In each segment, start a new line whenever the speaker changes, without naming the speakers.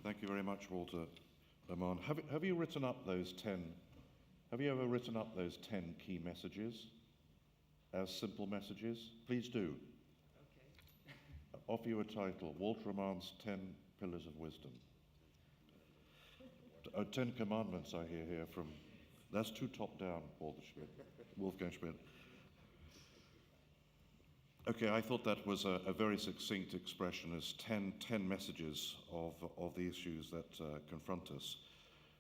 Thank you very much, Walter Oman. Have you written up those 10? Have you ever written up those 10 key messages as simple messages? Please do. Okay. Offer you a title: Walter Oman's 10 Pillars of Wisdom. 10 Commandments I hear here from. That's too top down, Wolfgang Schmidt. Okay, I thought that was a very succinct expression as 10 messages of the issues that confront us.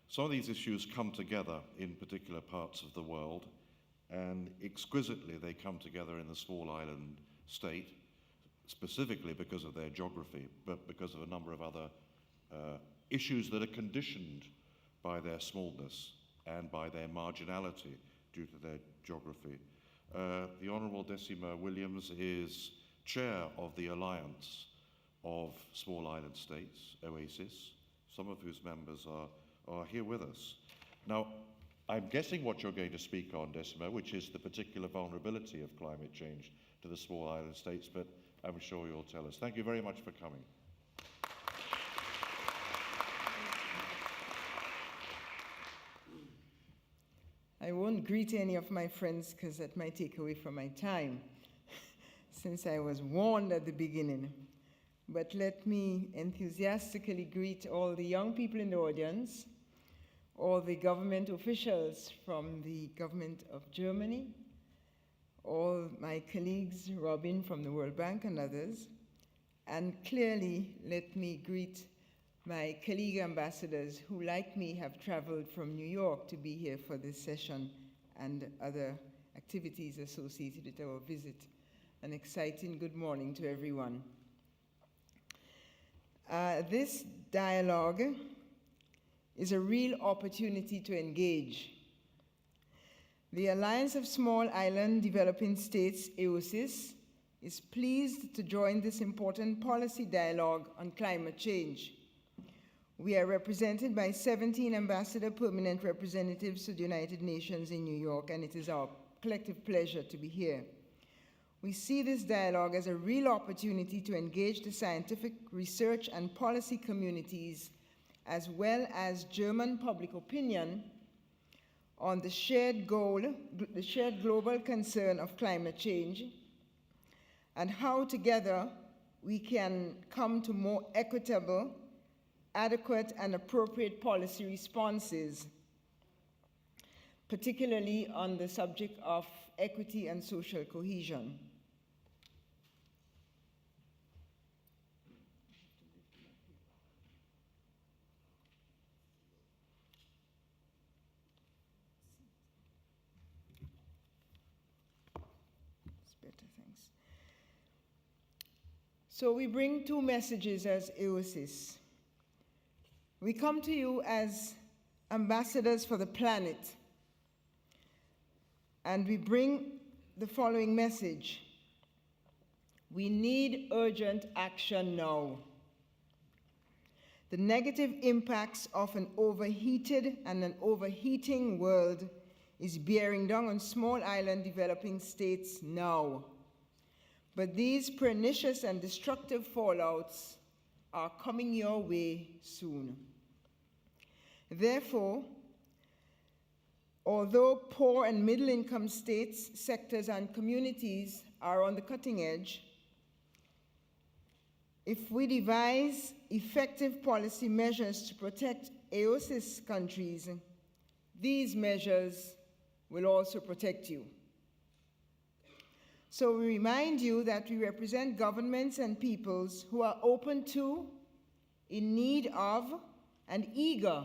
Some of these issues come together in particular parts of the world, and exquisitely they come together in the small island state, specifically because of their geography, but because of a number of other issues that are conditioned by their smallness and by their marginality due to their geography. The Honourable Dessima Williams is chair of the Alliance of Small Island States, AOSIS, some of whose members are here with us. Now, I'm guessing what you're going to speak on, Dessima, which is the particular vulnerability of climate change to the small island states, but I'm sure you'll tell us. Thank you very much for coming.
I won't greet any of my friends because that might take away from my time, since I was warned at the beginning. But let me enthusiastically greet all the young people in the audience, all the government officials from the government of Germany, all my colleagues, Robin from the World Bank and others, and clearly let me greet my colleague ambassadors who, like me, have traveled from New York to be here for this session and other activities associated with our visit. An exciting good morning to everyone. This dialogue is a real opportunity to engage. The Alliance of Small Island Developing States, AOSIS, is pleased to join this important policy dialogue on climate change. We are represented by 17 ambassador permanent representatives to the United Nations in New York, and it is our collective pleasure to be here. We see this dialogue as a real opportunity to engage the scientific research and policy communities, as well as German public opinion, on the shared goal, the shared global concern of climate change, and how together we can come to more equitable, adequate and appropriate policy responses, particularly on the subject of equity and social cohesion. It's better, thanks. So we bring two messages as AOSIS. We come to you as ambassadors for the planet, and we bring the following message. We need urgent action now. The negative impacts of an overheated and an overheating world is bearing down on small island developing states now. But these pernicious and destructive fallouts are coming your way soon. Therefore, although poor and middle-income states, sectors, and communities are on the cutting edge, if we devise effective policy measures to protect AOSIS countries, these measures will also protect you. So we remind you that we represent governments and peoples who are open to, in need of, and eager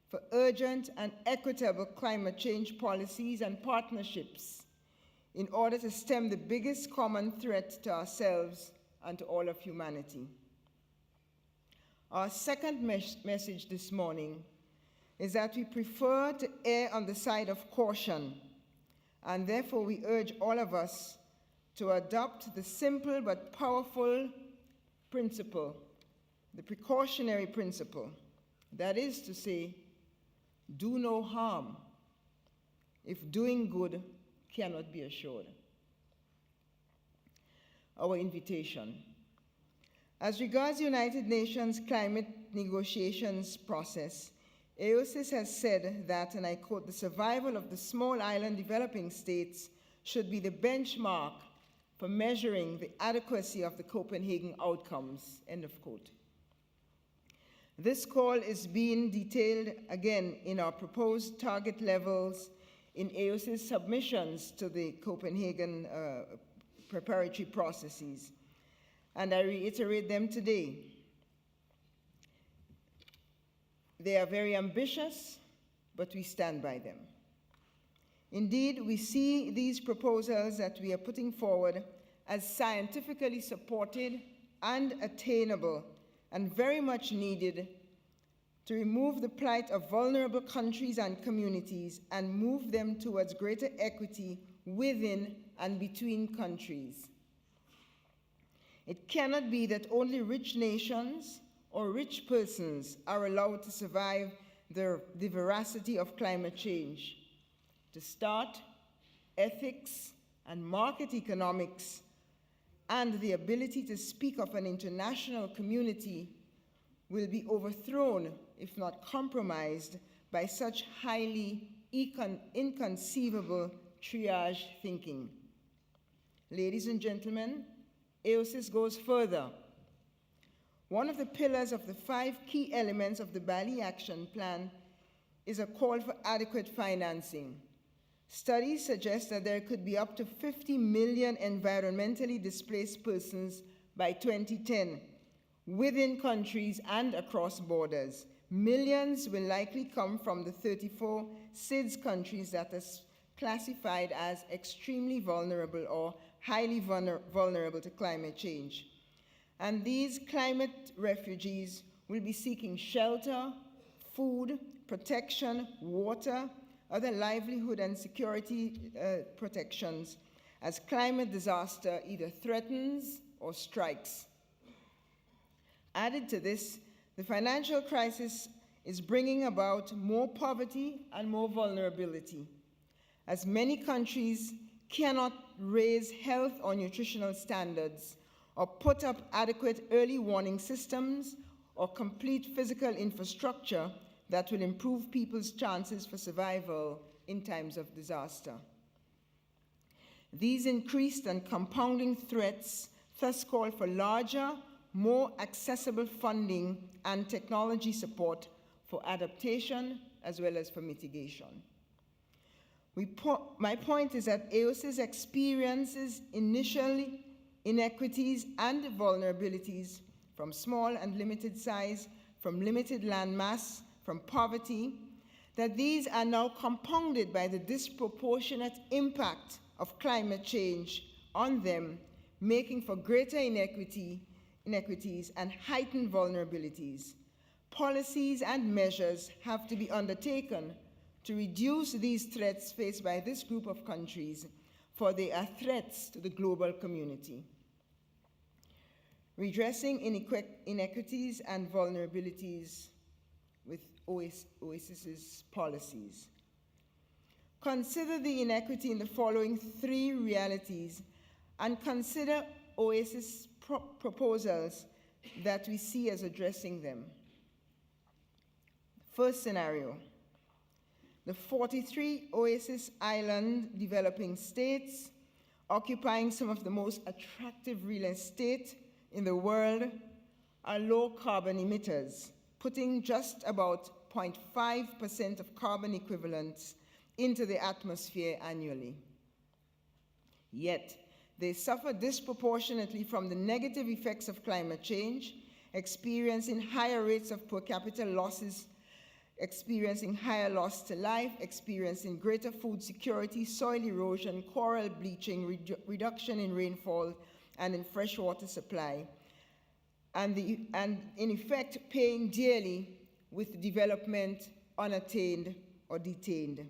for urgent and equitable climate change policies and partnerships in order to stem the biggest common threat to ourselves and to all of humanity. Our second message this morning is that we prefer to err on the side of caution, and therefore we urge all of us to adopt the simple but powerful principle, the precautionary principle. That is to say, do no harm if doing good cannot be assured. Our invitation. As regards the United Nations climate negotiations process, AOSIS has said that, and I quote, "the survival of the small island developing states should be the benchmark for measuring the adequacy of the Copenhagen outcomes," end of quote. This call is being detailed again in our proposed target levels in AOSIS submissions to the Copenhagen preparatory processes, and I reiterate them today. They are very ambitious, but we stand by them. Indeed, we see these proposals that we are putting forward as scientifically supported and attainable and very much needed to remove the plight of vulnerable countries and communities and move them towards greater equity within and between countries. It cannot be that only rich nations or rich persons are allowed to survive the veracity of climate change. To start, ethics and market economics and the ability to speak of an international community will be overthrown, if not compromised, by such highly inconceivable triage thinking. Ladies and gentlemen, AOSIS goes further. One of the pillars of the 5 key elements of the Bali Action Plan is a call for adequate financing. Studies suggest that there could be up to 50 million environmentally displaced persons by 2010, within countries and across borders. Millions will likely come from the 34 SIDS countries that are classified as extremely vulnerable or highly vulnerable to climate change. And these climate refugees will be seeking shelter, food, protection, water, other livelihood and security protections as climate disaster either threatens or strikes. Added to this, the financial crisis is bringing about more poverty and more vulnerability, as many countries cannot raise health or nutritional standards or put up adequate early warning systems or complete physical infrastructure that will improve people's chances for survival in times of disaster. These increased and compounding threats thus call for larger, more accessible funding and technology support for adaptation as well as for mitigation. My point is that AOSIS experiences initially inequities and vulnerabilities from small and limited size, from limited land mass, from poverty, that these are now compounded by the disproportionate impact of climate change on them, making for greater inequities and heightened vulnerabilities. Policies and measures have to be undertaken to reduce these threats faced by this group of countries, for they are threats to the global community. Redressing inequities and vulnerabilities with OASIS's policies. Consider the inequity in the following 3 realities and consider OASIS proposals that we see as addressing them. First scenario, the 43 OASIS island developing states occupying some of the most attractive real estate in the world are low carbon emitters, putting just about 0.5% of carbon equivalents into the atmosphere annually. Yet, they suffer disproportionately from the negative effects of climate change, experiencing higher rates of per capita losses, experiencing higher loss to life, experiencing greater food security, soil erosion, coral bleaching, reduction in rainfall and in freshwater supply, and in effect paying dearly with development unattained or detained.